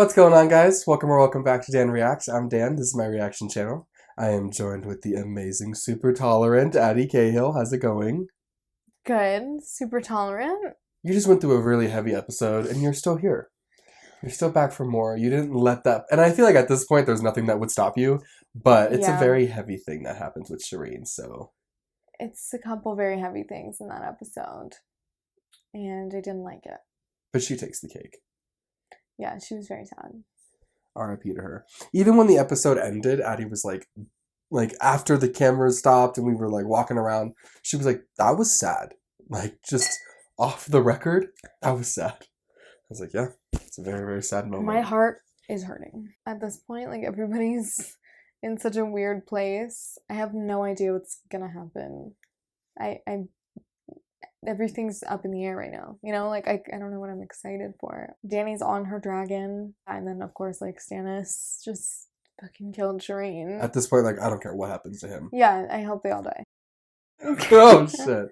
What's going on, guys? Welcome back to Dan Reacts. I'm Dan. This is my reaction channel. I am joined with the amazing, super tolerant Addie Cahill. How's it going? Good. Super tolerant. You just went through a really heavy episode, and you're still here. You're still back for more. You didn't let that... And I feel like at this point, there's nothing that would stop you, but it's a very heavy thing that happens with Shireen, so... It's a couple very heavy things in that episode, and I didn't like it. But she takes the cake. Yeah, she was very sad. R.I.P. to her. Even when the episode ended, Addie was like after the cameras stopped and we were like walking around, she was like, that was sad. Like, just off the record, that was sad. I was like, yeah, it's a very, very sad moment. My heart is hurting. At this point, like, everybody's in such a weird place. I have no idea what's gonna happen. Everything's up in the air right now. You know, like, I don't know what I'm excited for. Dany's on her dragon. And then, of course, like, Stannis just fucking killed Shireen. At this point, like, I don't care what happens to him. Yeah, I hope they all die. Oh, shit.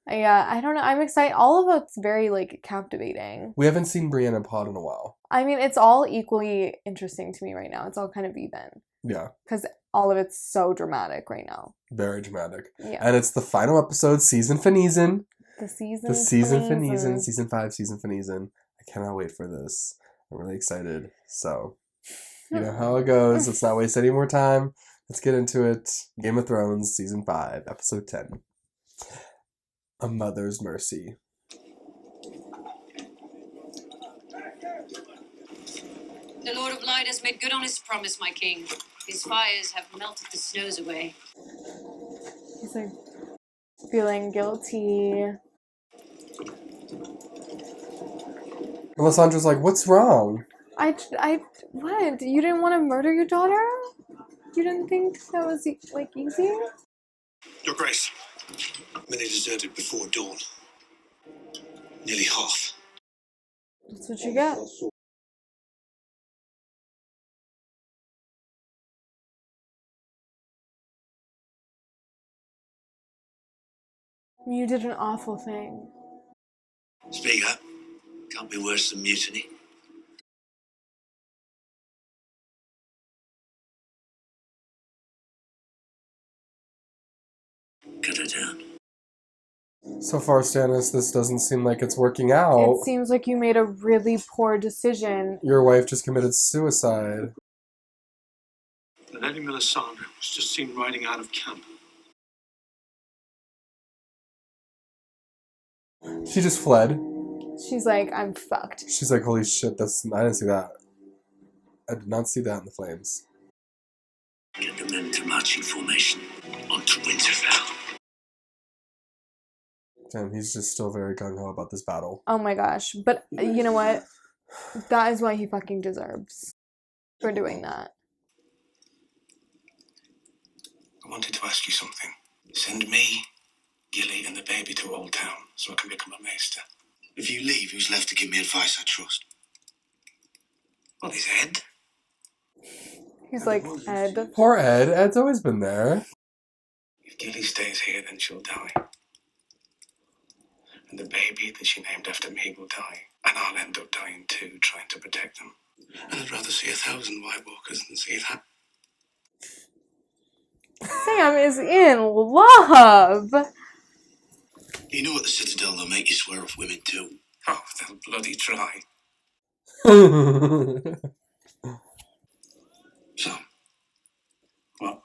Yeah, I don't know. I'm excited. All of it's very, like, captivating. We haven't seen Brienne and Pod in a while. I mean, it's all equally interesting to me right now. It's all kind of even. Yeah. Because all of it's so dramatic right now. Very dramatic. Yeah. And it's the final episode, season finizin. The season finizin. Season 5, season finizin. I cannot wait for this. I'm really excited. So, you know how it goes. Let's not waste any more time. Let's get into it. Game of Thrones, season 5, episode 10. A Mother's Mercy. The Lord of Light has made good on his promise, my king. His fires have melted the snows away. He's like feeling guilty. And Lysandra's like, what's wrong? What? You didn't want to murder your daughter? You didn't think that was, like, easy? Your Grace, many deserted before dawn. Nearly half. That's what you get. You did an awful thing. Speak up. Can't be worse than mutiny. Cut her down. So far, Stannis, this doesn't seem like it's working out. It seems like you made a really poor decision. Your wife just committed suicide. The Lady Melisandre was just seen riding out of camp. She just fled. She's like, I'm fucked. She's like, holy shit, I didn't see that. I did not see that in the flames. Get the men to marching formation onto Winterfell. Damn, he's just still very gung-ho about this battle. Oh my gosh. But you know what? That is what he fucking deserves for doing that. I wanted to ask you something. Send me, Gilly, and the baby to Old Town so I can become a maester. If you leave, who's left to give me advice I trust? Well, there's Ed. He's like, Ed. Poor Ed. Ed's always been there. If Gilly stays here, then she'll die. And the baby that she named after me will die. And I'll end up dying too, trying to protect them. And I'd rather see 1,000 White Walkers than see that. Sam is in love. You know what the Citadel will make you swear off women too? Oh, they'll bloody try. So, what?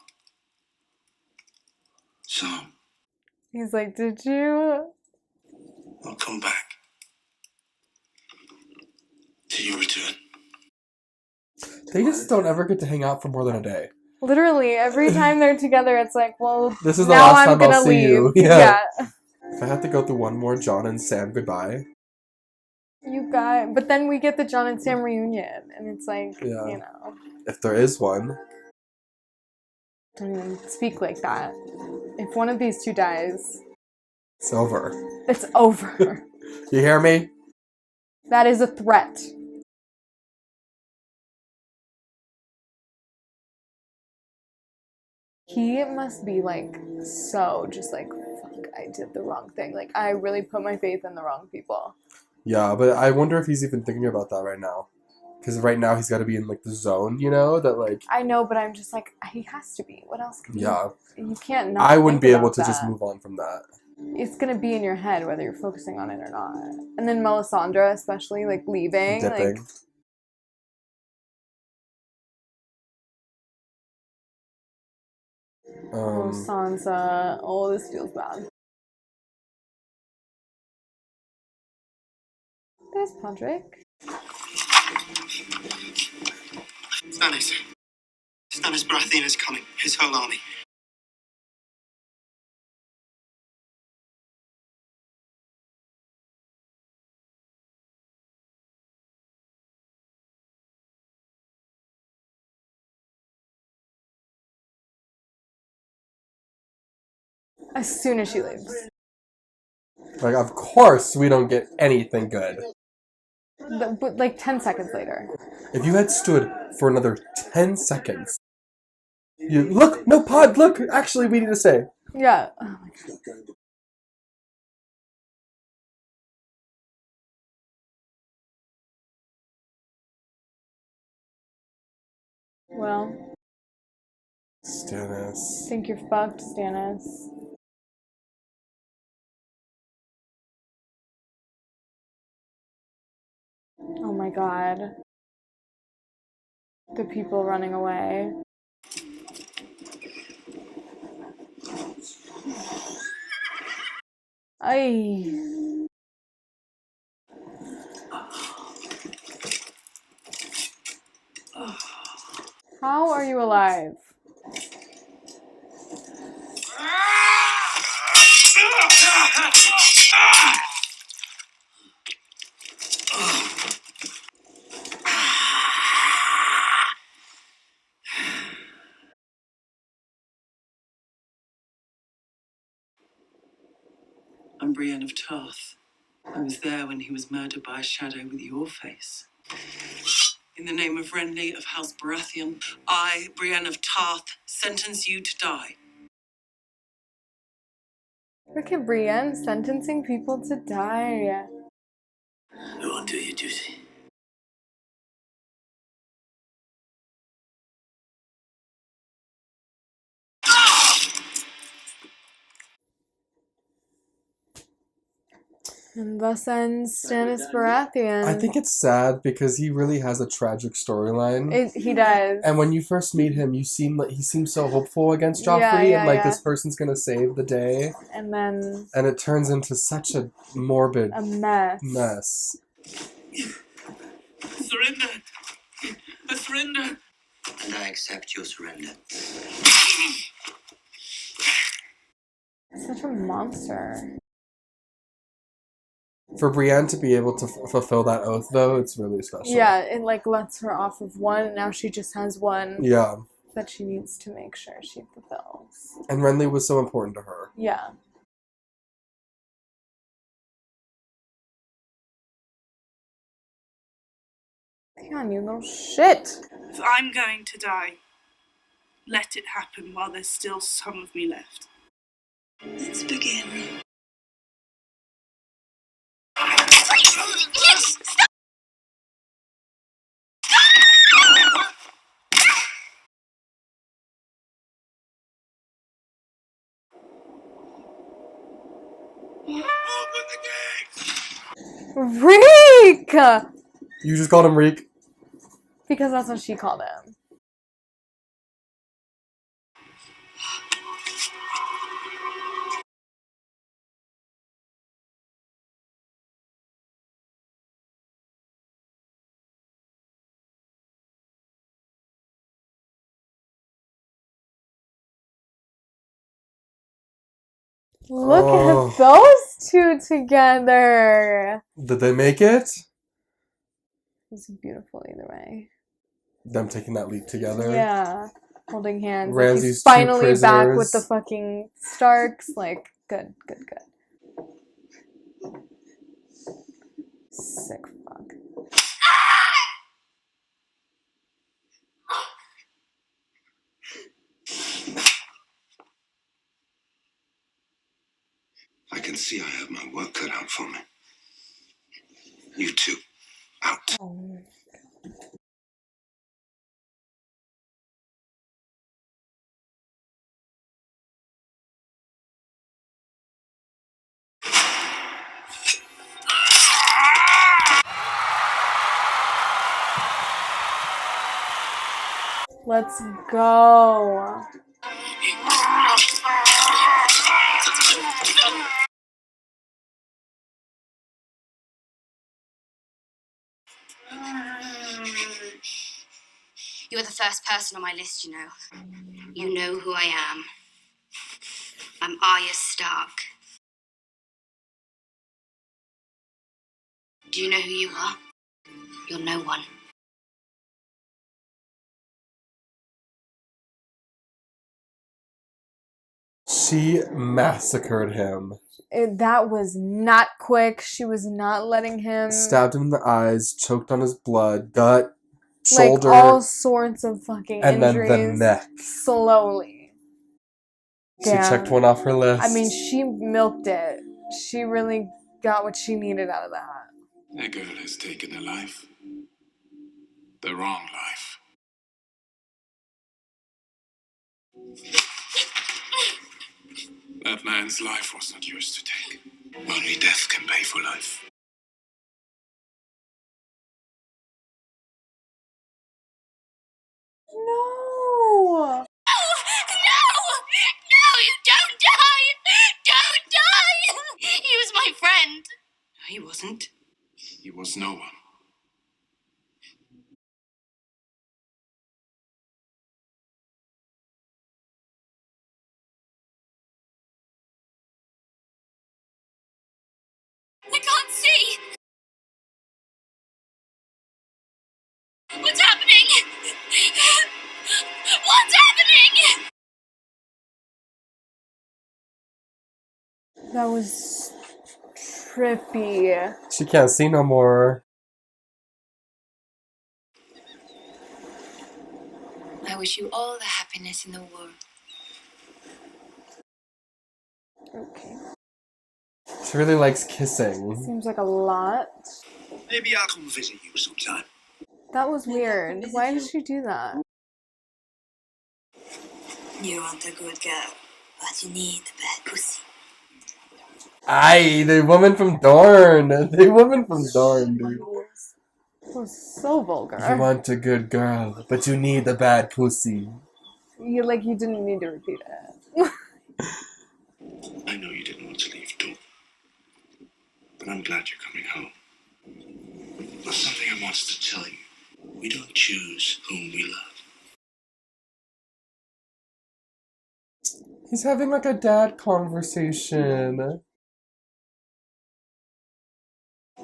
So, He's like, did you? I'll come back. Till you return. They just don't ever get to hang out for more than a day. Literally, every time they're together, it's like, well, this is the now last I'm time gonna I'll see leave. you. Yeah. If I have to go through one more Jon and Sam goodbye. But then we get the Jon and Sam reunion, and it's like, you know. If there is one. Don't even speak like that. If one of these two dies, it's over. It's over. You hear me? That is a threat. He must be like so just like, fuck, I did the wrong thing. Like, I really put my faith in the wrong people. Yeah, but I wonder if he's even thinking about that right now. Because right now he's got to be in, like, the zone, you know? That, like... I know, but I'm just like, he has to be. What else can Yeah. you can't not I wouldn't think be able about to just that. move on from that. It's gonna be in your head whether you're focusing on it or not. And then Melisandre, especially, like, leaving. Dipping. Like, oh, Sansa. Oh, this feels bad. There's Podrick. Stannis. Stannis Baratheon is coming. His whole army. As soon as she leaves. Like, of course we don't get anything good. But like 10 seconds later. If you had stood for another 10 seconds... You... Look! No, Pod! Look! Actually, we need to stay. Yeah. Oh my god. Well, Stannis. think you're fucked, Stannis. Oh my god. The people running away. Ay. How are you alive? I'm Brienne of Tarth. I was there when he was murdered by a shadow with your face. In the name of Renly of House Baratheon, I, Brienne of Tarth, sentence you to die. Look at Brienne sentencing people to die. Go on, do your duty. And thus ends Stannis Baratheon. I think it's sad because he really has a tragic storyline. He does. And when you first meet him, he seems so hopeful against Joffrey, and like this person's gonna save the day. And then... And it turns into such a morbid mess. Surrender! I surrender! And I accept your surrender. Such a monster. For Brienne to be able to fulfill that oath, though, it's really special. Yeah, it like lets her off of one, and now she just has one. Yeah. That she needs to make sure she fulfills. And Renly was so important to her. Yeah. Come on, you little shit! If I'm going to die, let it happen while there's still some of me left. Let's begin. Reek! You just called him Reek? Because that's what she called him. Look at those two together. Did they make it? It's beautiful either way. Them taking that leap together. Yeah. Holding hands. Ramsay's like he's finally two back with prisoners. the fucking Starks. Like, good. Sick fuck. I can see I have my work cut out for me. You two, out. Oh. Let's go. You're the first person on my list, you know. You know who I am. I'm Arya Stark. Do you know who you are? You're no one. She massacred him. That was not quick. She was not letting him. Stabbed him in the eyes, choked on his blood, gut, Like shoulder, all sorts of fucking and injuries. then the neck. Slowly. She checked one off her list. I mean, she milked it. She really got what she needed out of that. That girl has taken a life. The wrong life. That man's life was not yours to take. Only death can pay for life. No! No, you don't die! Don't die! He was my friend. He wasn't. He was no one. I can't see! What's happening? What's happening? That was trippy. She can't see no more. I wish you all the happiness in the world. Okay. She really likes kissing. Seems like a lot. Maybe I'll come visit you sometime. That was weird. Why did she do that? You want a good girl, but you need a bad pussy. Aye, the woman from Dorne. The woman from Dorne, dude. That was so vulgar. You want a good girl, but you need the bad pussy. You didn't need to repeat it. I know you didn't want to leave, too. But I'm glad you're coming home. There's something I wanted to tell you. We don't choose whom we love. He's having like a dad conversation.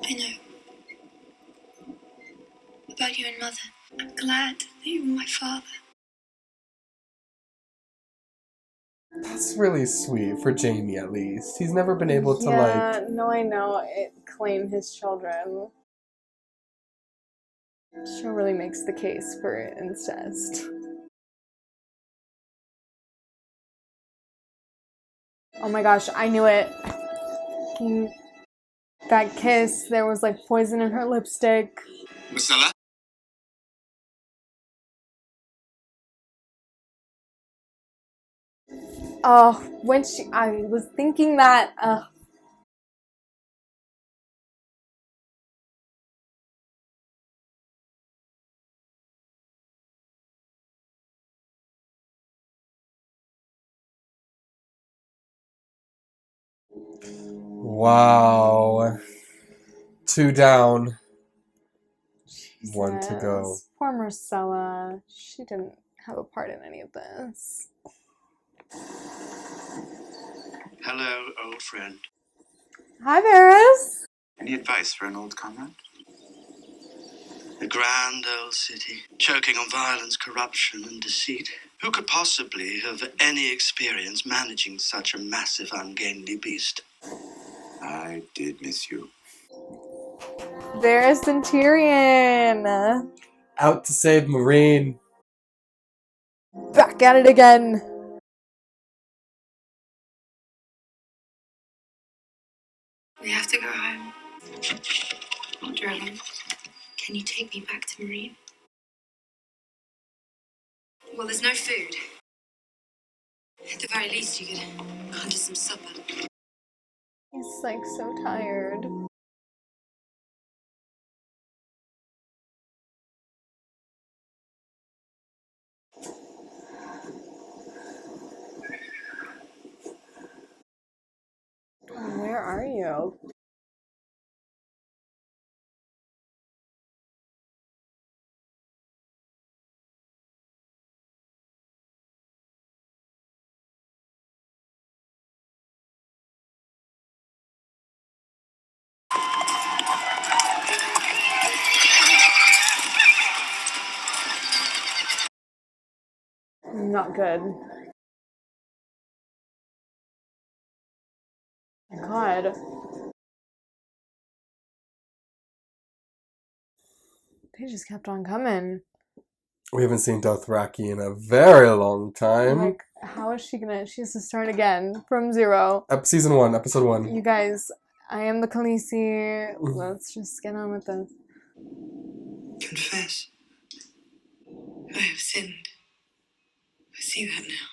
I know. About you and Mother. I'm glad that you were my father. That's really sweet for Jamie, at least. He's never been able to no, I know. It claim his children. She really makes the case for incest. Oh my gosh, I knew it. That kiss, there was like poison in her lipstick. Marcella? Oh, I was thinking that. Wow. 2 down. 1 to go. Jesus. Poor Marcella. She didn't have a part in any of this. Hello, old friend. Hi, Varys. Any advice for an old comrade? A grand old city, choking on violence, corruption, and deceit. Who could possibly have any experience managing such a massive, ungainly beast? I did miss you. Varys and Tyrion. Out to save Marine. Back at it again. We have to go home. Darling, can you take me back to Marine? Well, there's no food. At the very least, you could conjure some supper. He's like so tired. trope. Not good. God. They just kept on coming. We haven't seen Dothraki in a very long time. Like, how is she gonna... She has to start again from zero. Season 1, episode 1. You guys, I am the Khaleesi. Let's just get on with this. Confess. I have sinned. I see that now.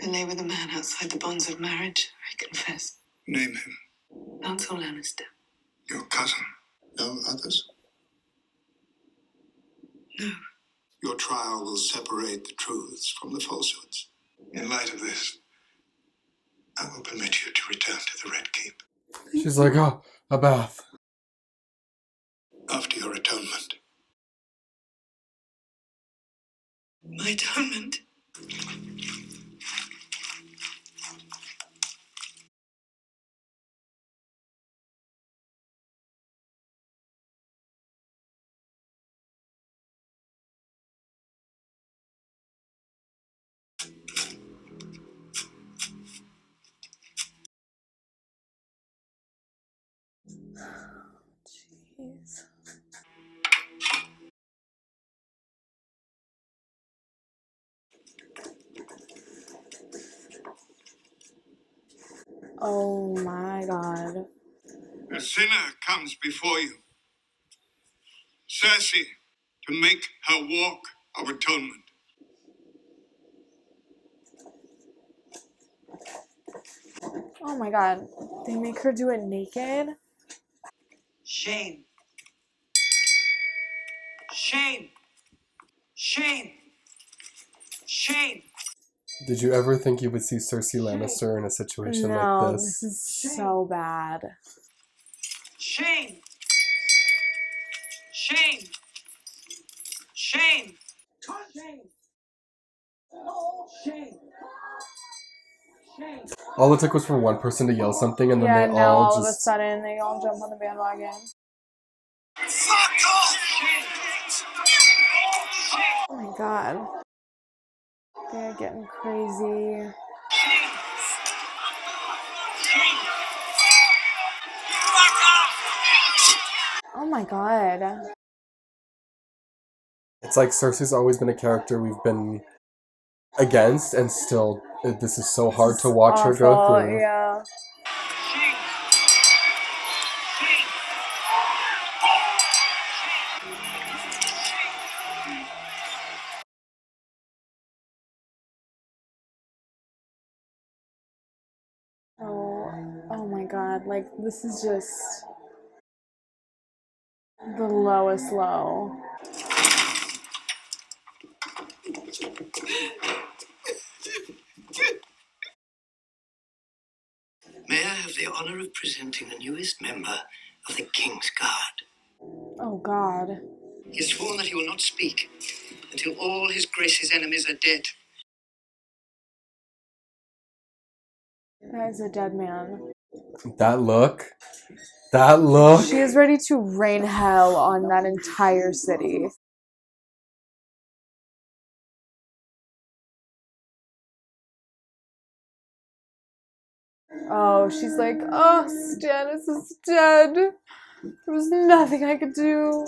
I lay with a man outside the bonds of marriage. I confess. Name him. Lancel Lannister. Your cousin. No others? No. Your trial will separate the truths from the falsehoods. In light of this, I will permit you to return to the Red Keep. She's like, oh, a bath. After your atonement. My atonement? Jeez. Oh my God. A sinner comes before you. Cersei, to make her walk of atonement. Oh my God. They make her do it naked? Shame. Shame. Shame. Shame. Did you ever think you would see Cersei Lannister in a situation No, like this this? is so bad. Shame. Shame. Shame. Shame. Shame. Shame. All it took was for one person to yell something, and then Yeah, they now all all of a just... sudden they all jump on the bandwagon. Fuck off! Oh my God. They're getting crazy. Oh my God. It's like Cersei's always been a character we've been against, and still, this is so hard to watch her go Awful, through. yeah. Oh my God. Like, this is just the lowest low. May I have the honor of presenting the newest member of the King's Guard? Oh God. He has sworn that he will not speak until all his grace's enemies are dead. That is a dead man. That look. That look. She is ready to rain hell on that entire city. Oh, she's like, oh, Stannis is dead. There was nothing I could do.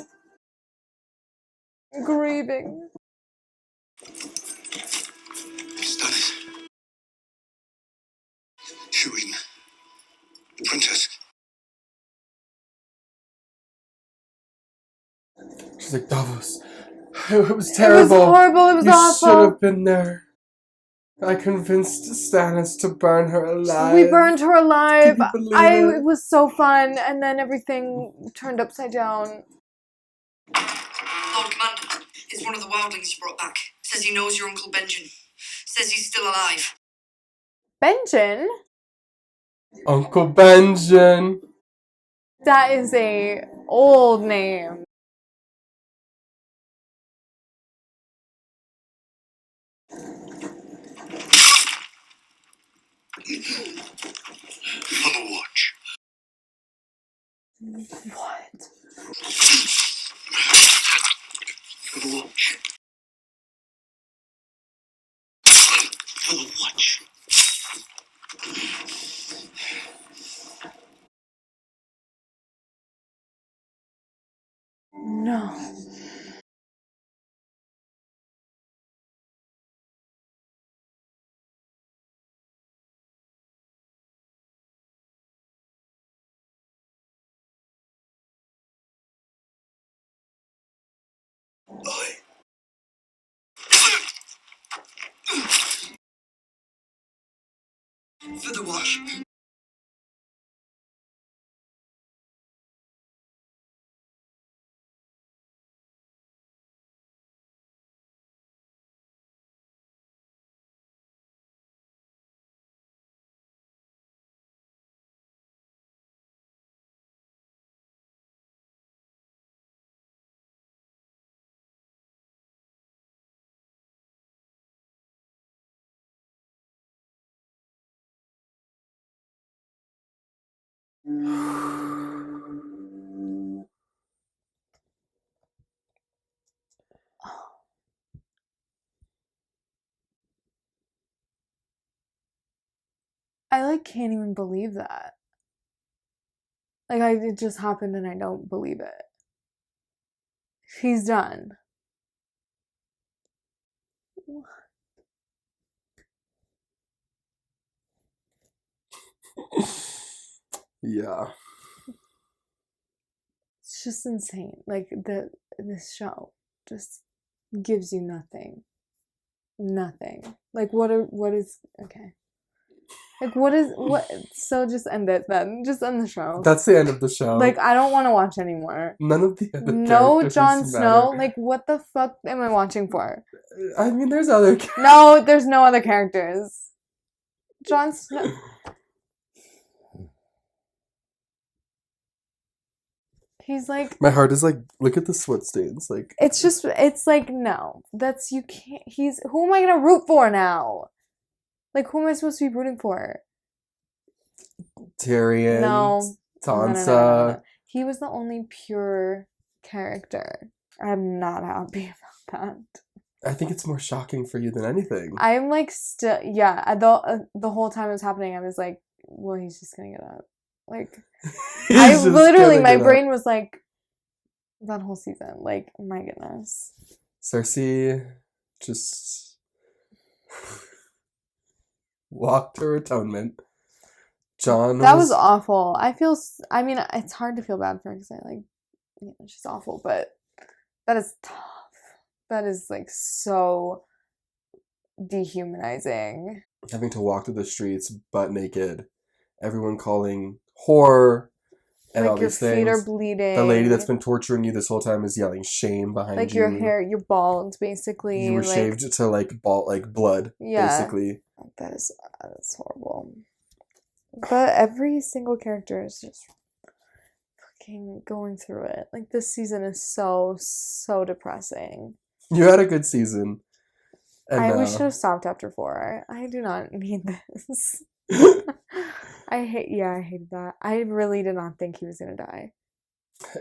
I'm grieving. Stannis. Shireen. The princess. She's like, Davos. It was terrible. It was horrible. It was awful. You should have been there. I convinced Stannis to burn her alive. We burned her alive. Can you believe it? It was so fun, and then everything turned upside down. Lord Commander, it's one of the wildlings you brought back. Says he knows your Uncle Benjen. Says he's still alive. Benjen? Uncle Benjen. That is a old name. For the watch. What? For the watch. For the watch. No. I. For the watch. I like can't even believe that. Like it just happened and I don't believe it. He's done. Yeah. It's just insane. Like this show just gives you nothing. Nothing. Like what is okay. Like what so just end it then. Just end the show. That's the end of the show. Like I don't want to watch anymore. None of the other No characters Jon matter. Snow. Like what the fuck am I watching for? I mean, there's other characters. No, there's no other characters. Jon Snow. He's like, My heart is like, look at the sweat stains. Like, it's like, no. That's, you can't, who am I gonna root for now? Like, who am I supposed to be rooting for? Tyrion, No. Sansa. No. He was the only pure character. I'm not happy about that. I think it's more shocking for you than anything. I'm like, still, yeah, the whole time it was happening, I was like, well, he's just gonna get up. Like, I literally, my brain was like, that whole season, like, my goodness. Cersei just walked her atonement. Jon That was awful. I mean, it's hard to feel bad for her because she's awful, but that is tough. That is like so dehumanizing. Having to walk through the streets butt naked, everyone calling whore and like all these your feet things. are bleeding. The lady that's been torturing you this whole time is yelling shame behind like you. your hair, you're bald basically. You were like, shaved to like blood, basically. That is horrible. But every single character is just fucking going through it. Like this season is so depressing. You had a good season. And we should have stopped after 4. I do not need this. I hated that. I really did not think he was gonna die.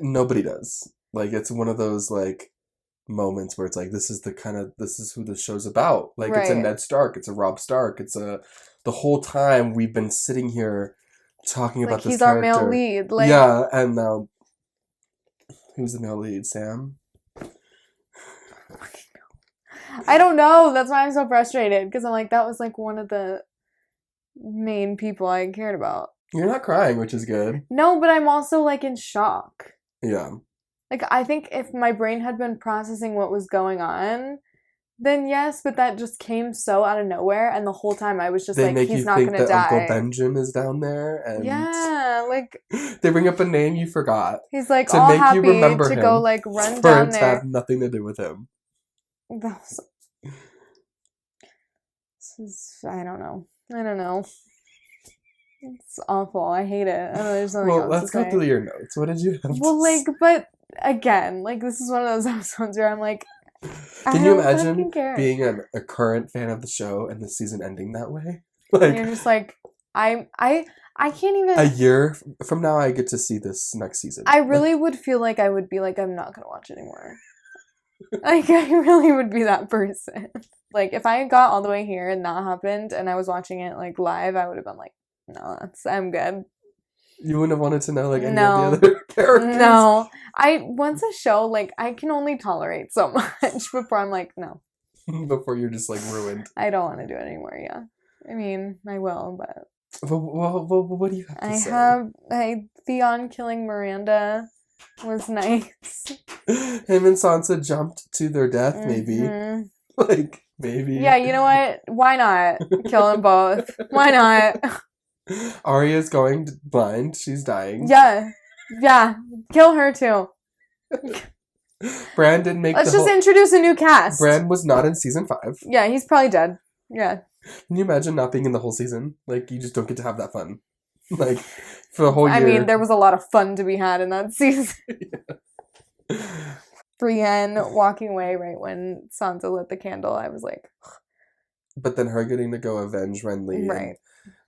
Nobody does. Like, it's one of those like moments where it's like, this is who the show's about. Like, It's a Ned Stark, it's a Robb Stark, the whole time we've been sitting here talking about this he's character. our male lead. Like, yeah, and now who's the male lead? Sam? I don't know. That's why I'm so frustrated because I'm like, that was like one of the main people I cared about. You're not crying, which is good. No, but I'm also like in shock. Yeah. Like, I think if my brain had been processing what was going on, then yes, but that just came so out of nowhere, and the whole time I was just they like, make he's you not think gonna that die. Uncle Benjen is down there, and yeah, like they bring up a name you forgot. He's like to all make happy you remember to him go like run for down it to there. have nothing to do with him. I don't know. It's awful. I hate it. There's nothing Well, else let's to go say. through your notes. What did you have Well, to like, but again, like, this is one of those episodes where I'm like, Can you don't imagine fucking care. being a current fan of the show and the season ending that way? And Like, you're just like, I can't even. a year from now, I get to see this next season. I really would feel like I would be like, I'm not gonna watch anymore. Like, I really would be that person. Like, if I got all the way here and that happened and I was watching it, like, live, I would have been like, no, I'm good. You wouldn't have wanted to know, like, any No. of the other characters? No. Once a show, like, I can only tolerate so much before I'm like, no. Before you're just, like, ruined. I don't want to do it anymore, yeah. I mean, I will, but... Well, what do you have to say? Theon killing Miranda was nice. Him and Sansa jumped to their death, maybe. Mhm. Like, maybe. Yeah, you know what? Why not kill them both? Why not? Arya's going blind. She's dying. Yeah. Kill her too. Bran didn't make Let's just introduce a new cast. Bran was not in season 5. Yeah, he's probably dead. Yeah. Can you imagine not being in the whole season? Like, you just don't get to have that fun. Like, for the whole year. I mean, there was a lot of fun to be had in that season. Brienne walking away right when Sansa lit the candle, I was like... But then her getting to go avenge Renly Right. and,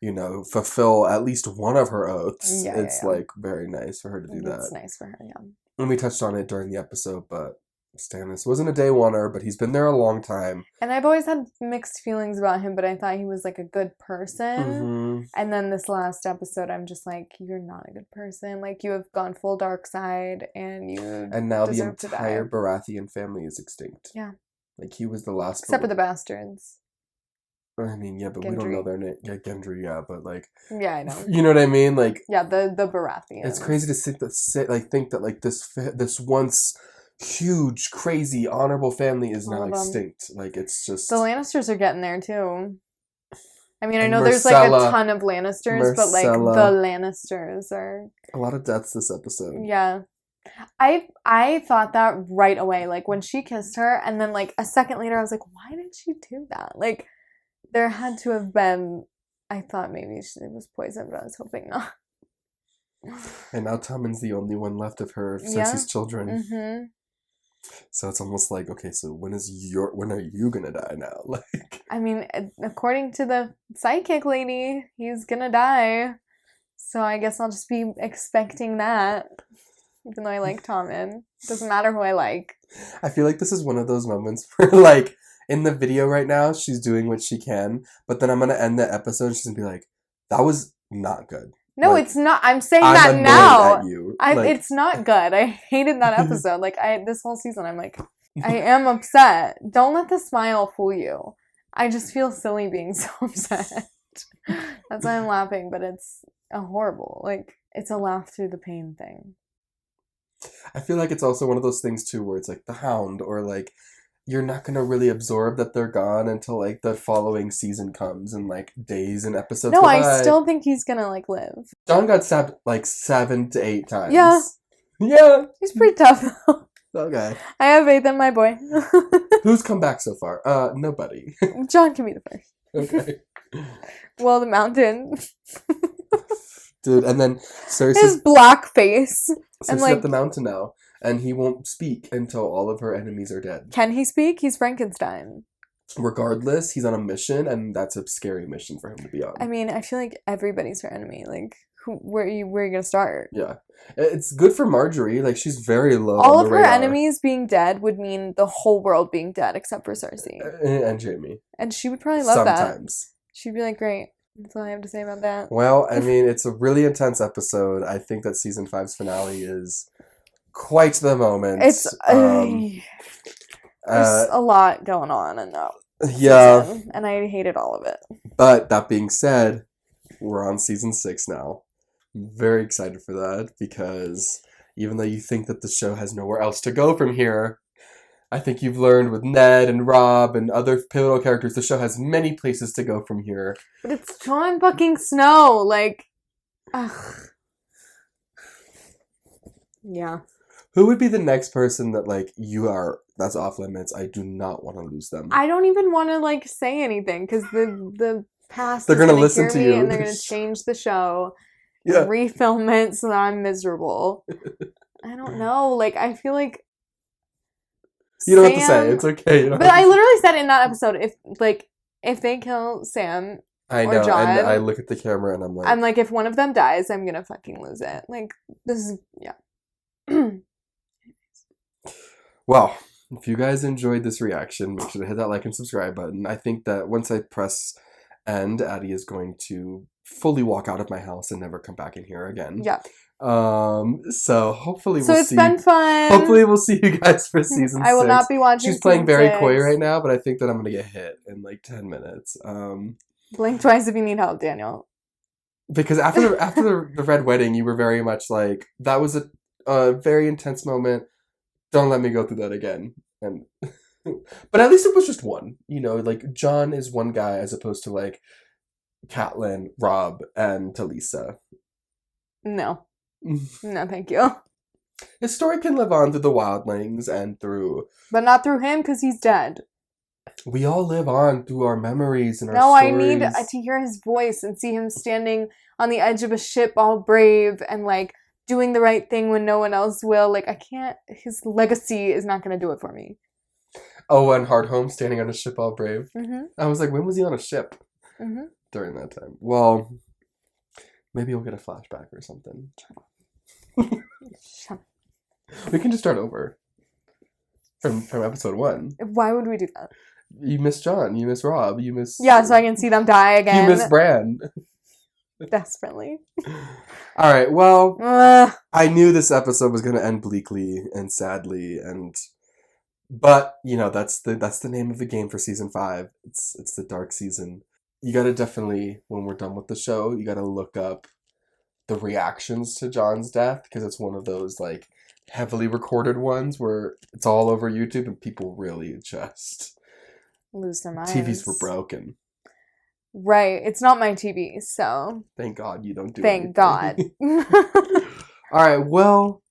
you know, fulfill at least one of her oaths. Yeah, It's, yeah. like, very nice for her to do It's that. nice for her, yeah. And we touched on it during the episode, but Stannis wasn't a day oneer, but he's been there a long time. And I've always had mixed feelings about him, but I thought he was, like, a good person. Mm-hmm. And then this last episode, I'm just like, you're not a good person. Like, you have gone full dark side, and you And now the deserve to entire die. Baratheon family is extinct. Yeah. Like, he was the last... Except for the bastards. I mean, yeah, but we don't Gendry. know their name. Yeah, Gendry, yeah, but, like... Yeah, I know. You know what I mean? Like... Yeah, the Baratheons. It's crazy to think that this once huge, crazy, honorable family is now All of them. extinct. Like, it's just... The Lannisters are getting there, too. I mean, I And know there's, like, a Myrcella- ton of Lannisters, but, like, Myrcella. the Lannisters are... A lot of deaths this episode. Yeah. I thought that right away. Like, when she kissed her, and then, like, a second later, I was like, why did she do that? Like, there had to have been... I thought maybe it was poison, but I was hoping not. And now Tommen's the only one left of her Cersei's Yeah. children. Mm-hmm. So it's almost like, okay, so when are you gonna die now? Like, I mean, according to the psychic lady, he's gonna die. So I guess I'll just be expecting that. Even though I like Tommen. Doesn't matter who I like. I feel like this is one of those moments where, like, in the video right now, she's doing what she can, but then I'm gonna end the episode and she's gonna be like, that was not good. No, Like, it's not. I'm saying I'm that annoyed now. at you. Like, It's not good. I hated that episode. Like, this whole season, I'm like, I am upset. Don't let the smile fool you. I just feel silly being so upset. That's why I'm laughing, but it's a horrible, like, it's a laugh through the pain thing. I feel like it's also one of those things too where it's like the Hound, or like you're not gonna really absorb that they're gone until like the following season comes and like days and episodes No, go I by. still think he's gonna, like, live. Jon got stabbed like 7 to 8 times. Yeah. Yeah. He's pretty tough, though. Okay. I have faith in my boy. Who's come back so far? Nobody. John can be the first. Okay. Well, the mountain. Dude, and then His Cersei's black face. And, like, at the mountain now, and he won't speak until all of her enemies are dead. Can he speak? He's Frankenstein. Regardless, he's on a mission, and that's a scary mission for him to be on. I mean, I feel like everybody's her enemy. Like, where are you gonna start? Yeah. It's good for Marjorie. Like, she's very low All on of the her radar. enemies being dead would mean the whole world being dead except for Cersei. And Jamie. And she would probably love that. Sometimes. She'd be like, great. That's all I have to say about that. Well, I mean, it's a really intense episode. I think that season 5's finale is quite the moment. It's there's a lot going on in that yeah. season, and I hated all of it. But that being said, we're on season 6 now. I'm very excited for that because even though you think that the show has nowhere else to go from here, I think you've learned with Ned and Rob and other pivotal characters, the show has many places to go from here. But it's Jon fucking Snow, like, ugh. Yeah. Who would be the next person that, like, that's off limits? I do not want to lose them. I don't even want to, like, say anything, because the past They're is gonna gonna listen hear to me you. and they're gonna change the show, Yeah. refilm it so that I'm miserable. I don't know. Like, I feel like You don't have to say. Sam- It's okay. You don't But have I to- literally said in that episode, if they kill Sam, I or know, John, and I look at the camera and I'm like, if one of them dies, I'm gonna fucking lose it. Like, this is, yeah. Well, if you guys enjoyed this reaction, make sure to hit that like and subscribe button. I think that once I press end, Addie is going to fully walk out of my house and never come back in here again. Yeah. So hopefully So we'll it's see. been fun. Hopefully we'll see you guys for season 6. I will not be watching. She's playing very season coy 6. right now, but I think that I'm gonna get hit in like 10 minutes. Blink twice if you need help, Daniel. Because after the red wedding, you were very much like, that was a very intense moment. Don't let me go through that again. And but at least it was just one. You know, like John is one guy as opposed to like Catelyn, Rob, and Talisa. No. No, thank you. His story can live on through the wildlings and through. But not through him, because he's dead. We all live on through our memories and our No, stories. I need to hear his voice and see him standing on the edge of a ship all brave and like doing the right thing when no one else will. Like, I can't, his legacy is not going to do it for me. Oh, and Hardhome standing on a ship all brave. Mm-hmm. I was like, when was he on a ship Mm-hmm. during that time? Well, maybe we'll get a flashback or something. We can just start over from episode 1. Why would we do that? You miss John. You miss Rob. You miss... Yeah, so I can see them die again. You miss Brienne. Desperately. All right, well, Ugh. I knew this episode was going to end bleakly and sadly, but you know that's the name of the game for season 5. It's the dark season. You got to definitely, when we're done with the show, you got to look up the reactions to John's death, because it's one of those like heavily recorded ones where it's all over YouTube and people really just Lose their minds. TVs were broken. Right. It's not my TV, so. Thank God you don't do Thank anything. God. All right, well,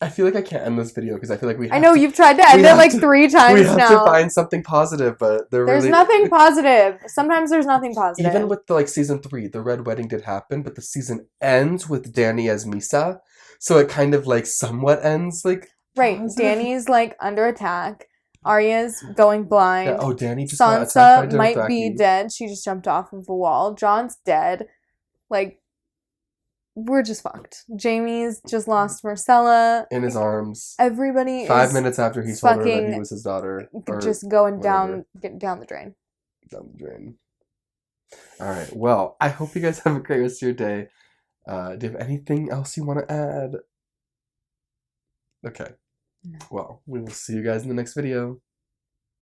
I feel like I can't end this video because I feel like we have I know to, you've tried to end it like 3 times we have now. to find something positive, but There's really, nothing positive. Sometimes there's nothing positive. even with the like season 3, the red wedding did happen, but the season ends with Dany as Misa, so it kind of like somewhat ends like right. positive. Dany's like under attack. Arya's going blind. Yeah, oh, Dany just got attacked Sansa by might be Dothraki. dead. She just jumped off of a wall. John's dead. Like, we're just fucked. Jamie's just lost Marcella. In his arms. Everybody 5 is minutes after he told her that fucking he was his daughter. Or just going whatever. down the drain. Down the drain. All right. Well, I hope you guys have a great rest of your day. Do you have anything else you want to add? Okay. No. Well, we will see you guys in the next video.